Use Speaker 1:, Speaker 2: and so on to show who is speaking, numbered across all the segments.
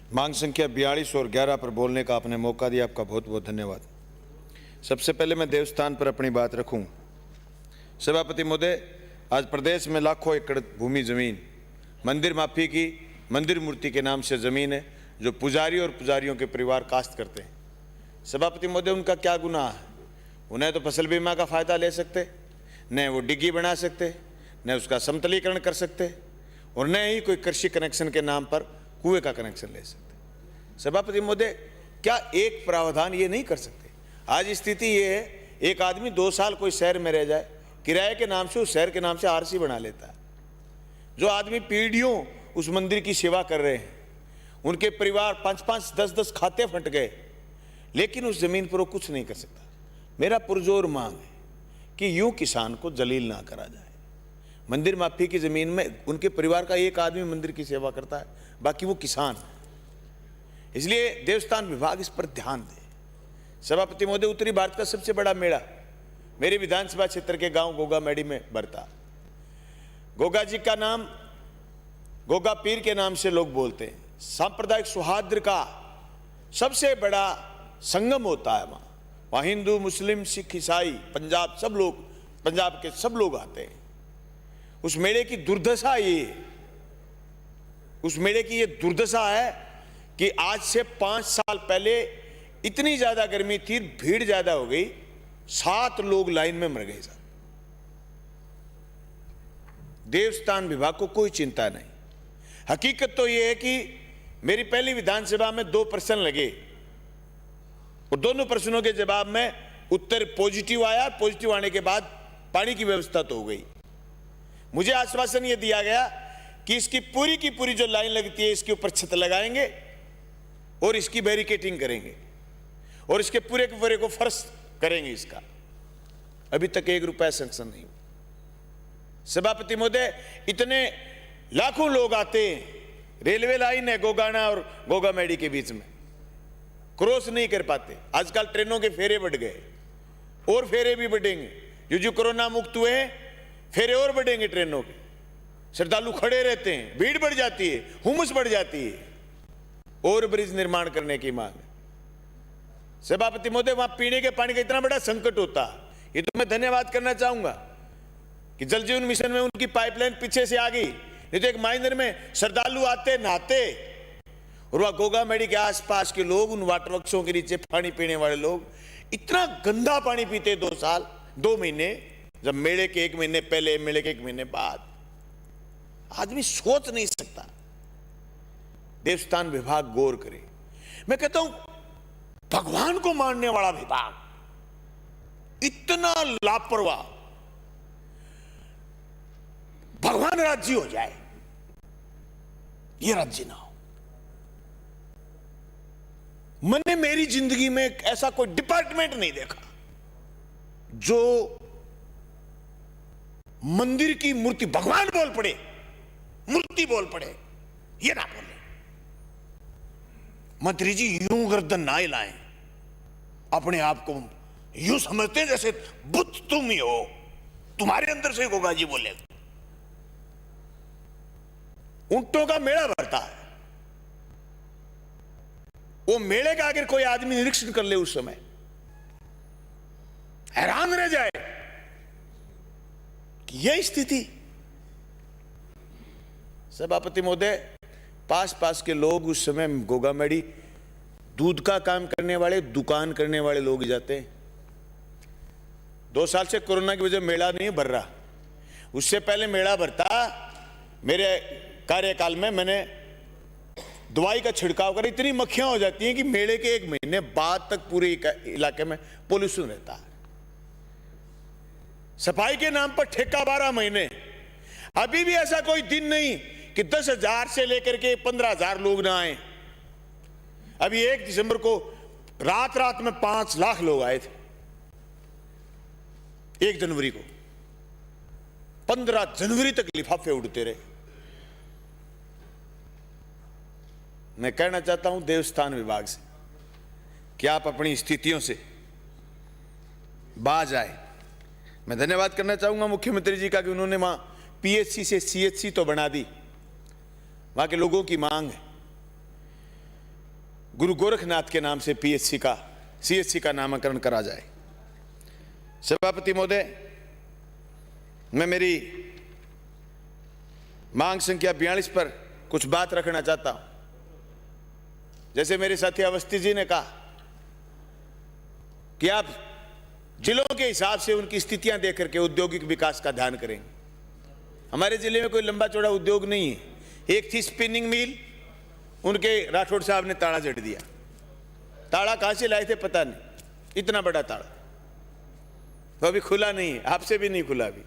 Speaker 1: मांग संख्या 42 और 11 पर बोलने का आपने मौका दिया, आपका बहुत बहुत धन्यवाद। सबसे पहले मैं देवस्थान पर अपनी बात रखूं। सभापति महोदय, आज प्रदेश में लाखों एकड़ भूमि जमीन मंदिर माफी की मंदिर मूर्ति के नाम से जमीन है, जो पुजारी और पुजारियों के परिवार काश्त करते हैं। सभापति महोदय, उनका क्या गुनाह है? उन्हें तो फसल बीमा का फायदा ले सकते, न वो डिग्गी बना सकते, न उसका समतलीकरण कर सकते, और न ही कोई कृषि कनेक्शन के नाम पर कुएं का कनेक्शन ले सकते। सभापति महोदय, क्या एक प्रावधान ये नहीं कर सकते? आज स्थिति ये है, एक आदमी 2 साल कोई शहर में रह जाए, किराए के नाम से उस शहर के नाम से आरसी बना लेता है। जो आदमी पीढ़ियों उस मंदिर की सेवा कर रहे हैं, उनके परिवार 5-5, 10-10 खाते फट गए, लेकिन उस जमीन पर वो कुछ नहीं कर सकता। मेरा पुरजोर मांग है कि यूं किसान को जलील ना करा जाए। मंदिर माफी की जमीन में उनके परिवार का एक आदमी मंदिर की सेवा करता है, बाकी वो किसान है। इसलिए देवस्थान विभाग इस पर ध्यान दे। सभापति महोदय, उत्तरी भारत का सबसे बड़ा मेला मेरे विधानसभा क्षेत्र के गांव गोगा मेडी में बरता। गोगा जी का नाम गोगा पीर के नाम से लोग बोलते हैं। सांप्रदायिक सौहार्द का सबसे बड़ा संगम होता है वहां हिंदू, मुस्लिम, सिख, ईसाई, पंजाब के सब लोग आते हैं। उस मेले की दुर्दशा ये दुर्दशा है कि आज से 5 साल पहले इतनी ज्यादा गर्मी थी, भीड़ ज्यादा हो गई, 7 लोग लाइन में मर गए। देवस्थान विभाग को कोई चिंता नहीं। हकीकत तो यह है कि मेरी पहली विधानसभा में 2 प्रश्न लगे और दोनों प्रश्नों के जवाब में उत्तर पॉजिटिव आया। पॉजिटिव आने के बाद पानी की व्यवस्था तो हो गई। मुझे आश्वासन यह दिया गया कि इसकी पूरी की पूरी जो लाइन लगती है, इसके ऊपर छत लगाएंगे और इसकी बैरिकेटिंग करेंगे और इसके पूरे के पूरे को फर्श करेंगे। इसका अभी तक 1 रुपया सैंक्शन नहीं हुआ। सभापति महोदय, इतने लाखों लोग आते हैं, रेलवे लाइन है गोगाना और गोगा मेडी के बीच में, क्रॉस नहीं कर पाते। आजकल ट्रेनों के फेरे बढ़ गए और फेरे भी बढ़ेंगे। जो कोरोना मुक्त हुए हैं, फेरे और बढ़ेंगे ट्रेनों के। श्रद्धालु खड़े रहते हैं, भीड़ बढ़ जाती है, हुमस बढ़ जाती है। और ब्रिज निर्माण करने की मांग है। सभापति महोदय, वहां पीने के पानी का इतना बड़ा संकट होता है। ये तो मैं धन्यवाद करना चाहूंगा कि जल जीवन मिशन में उनकी पाइपलाइन पीछे से आ गई, नहीं तो एक माइनर में श्रद्धालु आते नहाते, और वह गोगा मेडी के आसपास के लोग, उन वाटर वृक्षों के नीचे पानी पीने वाले लोग इतना गंदा पानी पीते 2 महीने, जब मेले के 1 महीने पहले, मेले के 1 महीने बाद। आदमी सोच नहीं सकता। देवस्थान विभाग गौर करे। मैं कहता हूं, भगवान को मानने वाला विभाग इतना लापरवाह, भगवान राज्य हो जाए, यह राज्य ना हो। मैंने मेरी जिंदगी में ऐसा कोई डिपार्टमेंट नहीं देखा जो मंदिर की मूर्ति भगवान बोल पड़े, मूर्ति बोल पड़े, ये ना बोले। मंत्री जी यूं गर्दन ना हिलाएं, अपने आप को यूं समझते हैं जैसे बुद्ध तुम ही हो, तुम्हारे अंदर से गोगा जी बोले। ऊंटों का मेला भरता है, वो मेले का अगर कोई आदमी निरीक्षण कर ले उस समय, हैरान रह जाए कि यह स्थिति। सभापति महोदय, पास के लोग उस समय गोगा मेडी दूध का काम करने वाले, दुकान करने वाले लोग जाते हैं। 2 साल से कोरोना की वजह मेला नहीं भर रहा। उससे पहले मेला भरता। मेरे कार्यकाल में मैंने दवाई का छिड़काव कर, इतनी मक्खियां हो जाती हैं कि मेले के 1 महीने बाद तक पूरे इलाके में पोल्यूशन रहता है। सफाई के नाम पर ठेका 12 महीने। अभी भी ऐसा कोई दिन नहीं कि 10,000 से लेकर के 15,000 लोग ना आए। अभी 1 दिसंबर को रात में 5 लाख लोग आए थे। 1 जनवरी को 15 जनवरी तक लिफाफे उड़ते रहे। मैं कहना चाहता हूं देवस्थान विभाग से कि आप अपनी स्थितियों से बाज आए। मैं धन्यवाद करना चाहूंगा मुख्यमंत्री जी का कि उन्होंने वहां पीएचसी से सीएचसी तो बना दी, वहां के लोगों की मांग है। गुरु गोरखनाथ के नाम से सीएचसी का नामकरण करा जाए। सभापति महोदय, मैं मेरी मांग संख्या 42 पर कुछ बात रखना चाहता हूं। जैसे मेरे साथी अवस्थी जी ने कहा कि आप जिलों के हिसाब से उनकी स्थितियां देख करके औद्योगिक विकास का ध्यान करेंगे। हमारे जिले में कोई लंबा चौड़ा उद्योग नहीं है। एक थी स्पिनिंग मिल, उनके राठौड़ साहब ने ताला जड़ दिया। ताला कहां से लाए थे पता नहीं, इतना बड़ा ताला, वो अभी खुला नहीं है, आपसे भी नहीं खुला अभी।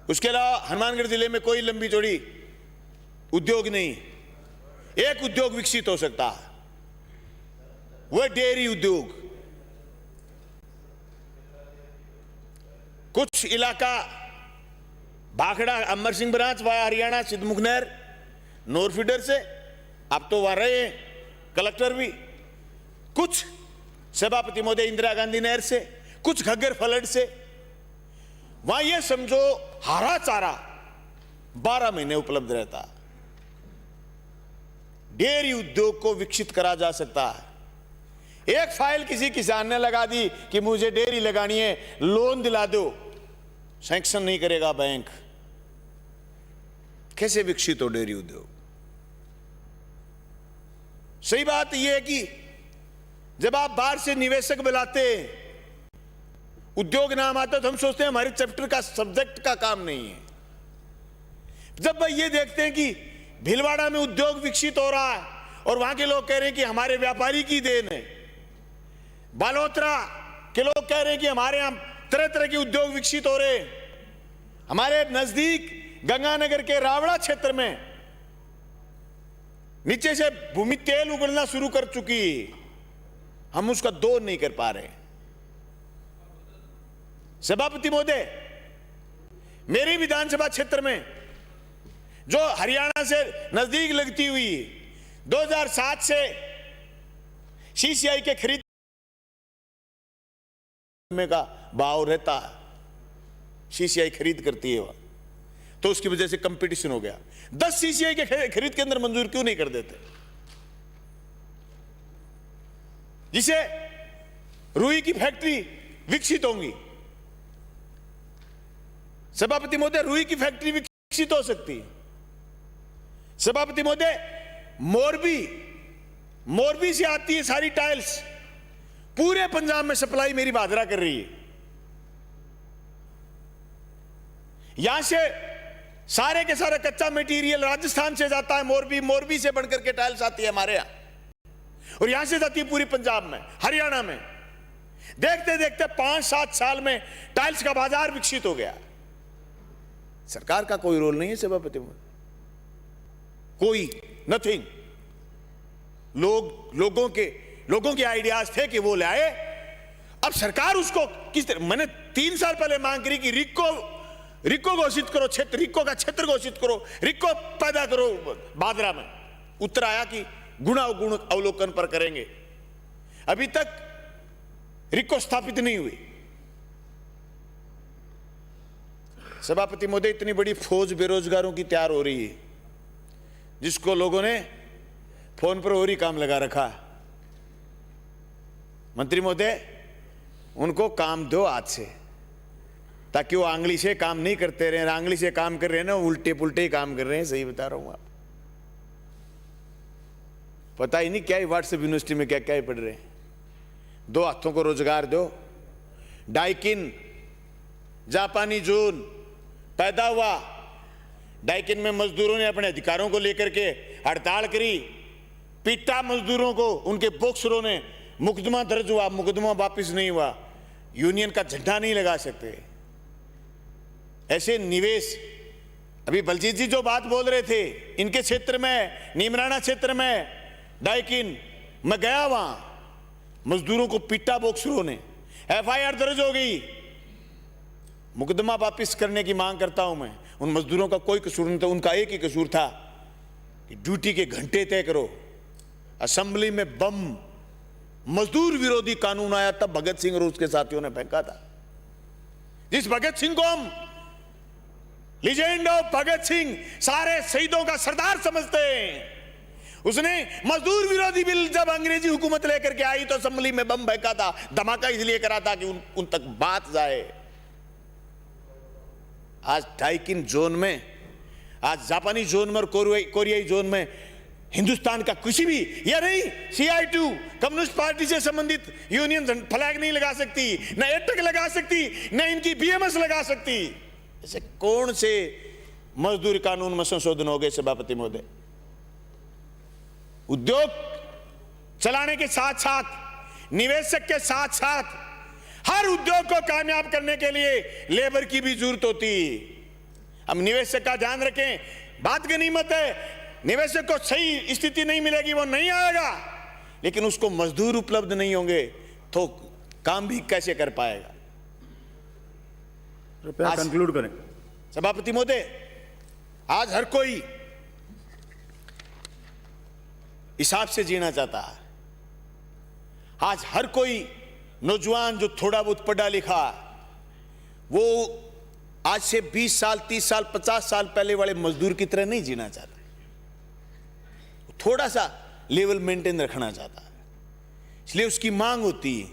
Speaker 1: उसके अलावा हनुमानगढ़ जिले में कोई लंबी चौड़ी उद्योग नहीं है। एक उद्योग विकसित हो सकता है, वह डेयरी उद्योग। कुछ इलाका भाखड़ा अमर सिंह ब्रांच वाया हरियाणा सिद्धमुखनहर नोरफीडर से, आप तो वहां रहे हैं कलेक्टर भी। कुछ सभापति महोदय इंदिरा गांधी नहर से, कुछ घग्गर फ्लड से। वहां यह समझो हरा चारा 12 महीने उपलब्ध रहता। डेयरी उद्योग को विकसित करा जा सकता है। एक फाइल किसी किसान ने लगा दी कि मुझे डेयरी लगानी है, लोन दिला दो, सैंक्शन नहीं करेगा बैंक। कैसे विकसित हो डेयरी उद्योग? सही बात यह है कि जब आप बाहर से निवेशक बुलाते, उद्योग नाम आता तो हम सोचते हैं हमारे चैप्टर का सब्जेक्ट का काम नहीं है। जब भाई ये देखते हैं कि भीलवाड़ा में उद्योग विकसित हो रहा है और वहां के लोग कह रहे हैं कि हमारे व्यापारी की देन है, बालोतरा के लोग कह रहे हैं कि हमारे यहां तरह तरह के उद्योग विकसित हो रहे हैं, हमारे नजदीक गंगानगर के रावड़ा क्षेत्र में नीचे से भूमि तेल उगलना शुरू कर चुकी है, हम उसका दौर नहीं कर पा रहे। सभापति महोदय, मेरी विधानसभा क्षेत्र में जो हरियाणा से नजदीक लगती हुई 2007 से सीसीआई के खरीद में का भाव रहता है, सीसीआई खरीद करती है वह, तो उसकी वजह से कंपटीशन हो गया। 10 सीसीआई के खरीद के अंदर मंजूर क्यों नहीं कर देते, जिसे रुई की फैक्ट्री विकसित होंगी। सभापति महोदय, रुई की फैक्ट्री विकसित हो सकती है। सभापति महोदय, मोरबी से आती है सारी टाइल्स, पूरे पंजाब में सप्लाई मेरी भादरा कर रही है। यहां से सारे के सारा कच्चा मटेरियल राजस्थान से जाता है मोरबी से बनकर के टाइल्स आती है हमारे यहां, और यहां से जाती है पूरी पंजाब में, हरियाणा में। देखते देखते 5-7 साल में टाइल्स का बाजार विकसित हो गया। सरकार का कोई रोल नहीं है सभापति महोदय, कोई नथिंग। लोगों के आइडियाज थे कि वो लाए। अब सरकार उसको किस तरह, मैंने 3 साल पहले मांग करी कि रिक्को घोषित करो, रिक्को का क्षेत्र घोषित करो, रिक्को पैदा करो भादरा में। उत्तर आया कि गुण अवलोकन पर करेंगे। अभी तक रिक्को स्थापित नहीं हुई। सभापति महोदय, इतनी बड़ी फौज बेरोजगारों की तैयार हो रही है, जिसको लोगों ने फोन पर और ही काम लगा रखा। मंत्री महोदय, उनको काम दो आज से, ताकि वो आंगली से काम नहीं करते रहे। आंगली से काम कर रहे हैं ना, उल्टे पुल्टे ही काम कर रहे हैं। सही बता रहा हूं आप, पता ही नहीं क्या ही व्हाट्सएप यूनिवर्सिटी में क्या क्या ही पढ़ रहे हैं। 2 हाथों को रोजगार दो। डाइकिन जापानी जून पैदा हुआ, डाइकिन में मजदूरों ने अपने अधिकारों को लेकर के हड़ताल करी, पीटा मजदूरों को, उनके बॉक्सरों ने, मुकदमा दर्ज हुआ, मुकदमा वापस नहीं हुआ, यूनियन का झंडा नहीं लगा सकते। ऐसे निवेश, अभी बलजीत जी जो बात बोल रहे थे, इनके क्षेत्र में, नीमराना क्षेत्र में डाइकिन, मैं गया वहां, मजदूरों को पीटा बॉक्सरों ने, एफआईआर दर्ज हो गई, मुकदमा वापस करने की मांग करता हूं मैं। उन मजदूरों का कोई कसूर नहीं था, उनका एक ही कसूर था कि ड्यूटी के घंटे तय करो। असेंबली में बम, मजदूर विरोधी कानून आया तब भगत सिंह और उसके साथियों ने फेंका था। जिस भगत सिंह को हम लीजेंड ऑफ भगत सिंह, सारे शहीदों का सरदार समझते हैं, उसने मजदूर विरोधी बिल जब अंग्रेजी हुकूमत लेकर के आई तो असेंबली में बम फेंका था, धमाका इसलिए करा था कि उन तक बात जाए। आज डाइकिन जोन में, आज जापानी जोन में और कोरियाई जोन में हिंदुस्तान का कुछ भी, या नहीं CI2 कम्युनिस्ट पार्टी से संबंधित यूनियन फ्लैग नहीं लगा सकती, न एटक लगा सकती, न इनकी BMS लगा सकती। ऐसे कौन से मजदूर कानून में संशोधन हो गए सभापति महोदय? उद्योग चलाने के साथ साथ, निवेशक के साथ साथ हर उद्योग को कामयाब करने के लिए लेबर की भी जरूरत होती। हम निवेशक का ध्यान रखें, बात गनीमत है, निवेशक को सही स्थिति नहीं मिलेगी, वो नहीं आएगा, लेकिन उसको मजदूर उपलब्ध नहीं होंगे तो काम भी कैसे कर पाएगा?
Speaker 2: कृपया कंक्लूड करें।
Speaker 1: सभापति महोदय, आज हर कोई हिसाब से जीना चाहता है। आज हर कोई नौजवान जो थोड़ा बहुत पढ़ा लिखा, वो आज से 20 साल, 30 साल, 50 साल पहले वाले मजदूर की तरह नहीं जीना चाहता, थोड़ा सा लेवल मेंटेन रखना चाहता है। इसलिए उसकी मांग होती है,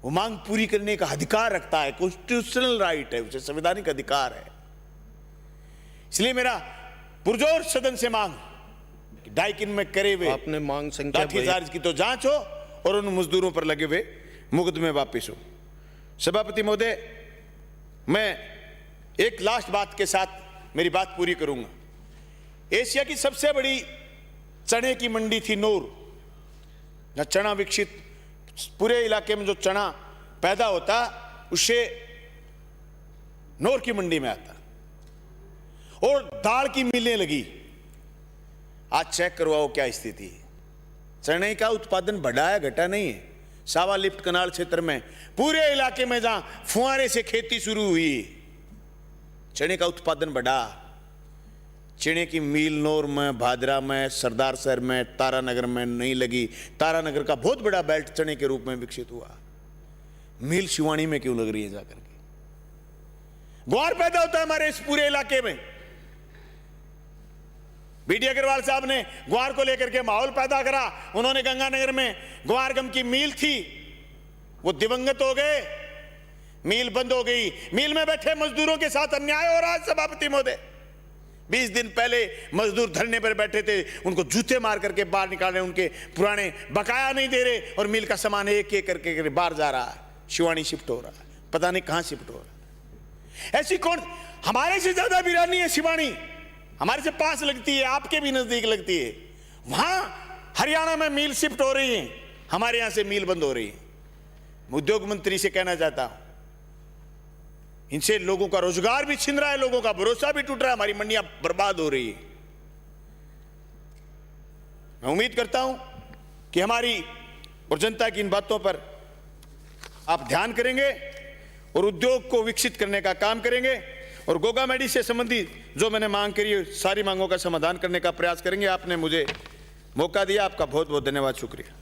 Speaker 1: वो मांग पूरी करने का अधिकार रखता है, कॉन्स्टिट्यूशनल राइट है, उसे संवैधानिक अधिकार है। इसलिए मेरा पुरजोर सदन से मांग, डाइकिन में करे हुए
Speaker 2: आपने मांग संख्या
Speaker 1: लाठीचार्ज की तो जांच हो और उन मजदूरों पर लगे हुए मुकदमे वापिस हो। सभापति महोदय, मैं एक लास्ट बात के साथ मेरी बात पूरी करूंगा। एशिया की सबसे बड़ी चने की मंडी थी नूर, जहां चना विकसित, पूरे इलाके में जो चना पैदा होता उससे नूर की मंडी में आता, और दाल की मिलें लगी। आज चेक करवाओ क्या स्थिति है। चने का उत्पादन बढ़ा है, घटा नहीं है। सावा लिफ्ट कनाल क्षेत्र में, पूरे इलाके में जहां फुहारे से खेती शुरू हुई, चने का उत्पादन बढ़ा। चने की मील नौर में, भादरा में, सरदार शहर में, तारानगर में नहीं लगी। तारानगर का बहुत बड़ा बेल्ट चने के रूप में विकसित हुआ। मील शिवानी में क्यों लग रही है जाकर के? ग्वार पैदा होता है हमारे इस पूरे इलाके में। BD अग्रवाल साहब ने ग्वार को लेकर के माहौल पैदा करा। उन्होंने गंगानगर में ग्वार गम की मील थी, वो दिवंगत हो गए, मील बंद हो गई। मील में बैठे मजदूरों के साथ अन्याय हो रहा है सभापति महोदय। 20 दिन पहले मजदूर धरने पर बैठे थे, उनको जूते मार करके बाहर निकाल रहे, उनके पुराने बकाया नहीं दे रहे, और मील का सामान एक एक करके बाहर जा रहा है, शिवानी शिफ्ट हो रहा है, पता नहीं कहां शिफ्ट हो रहा है। ऐसी कौन, हमारे से ज्यादा वीरानी है शिवानी, हमारे से पास लगती है, आपके भी नजदीक लगती है। वहां हरियाणा में मील शिफ्ट हो रही है, हमारे यहां से मील बंद हो रही है। उद्योग मंत्री से कहना चाहता हूं, इनसे लोगों का रोजगार भी छिन रहा है, लोगों का भरोसा भी टूट रहा है, हमारी मंडियां बर्बाद हो रही है। मैं उम्मीद करता हूं कि हमारी और जनता की इन बातों पर आप ध्यान करेंगे और उद्योग को विकसित करने का काम करेंगे, और गोगा मेडी से संबंधित जो मैंने मांग करी है, सारी मांगों का समाधान करने का प्रयास करेंगे। आपने मुझे मौका दिया, आपका बहुत बहुत धन्यवाद, शुक्रिया।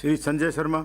Speaker 2: श्री संजय शर्मा।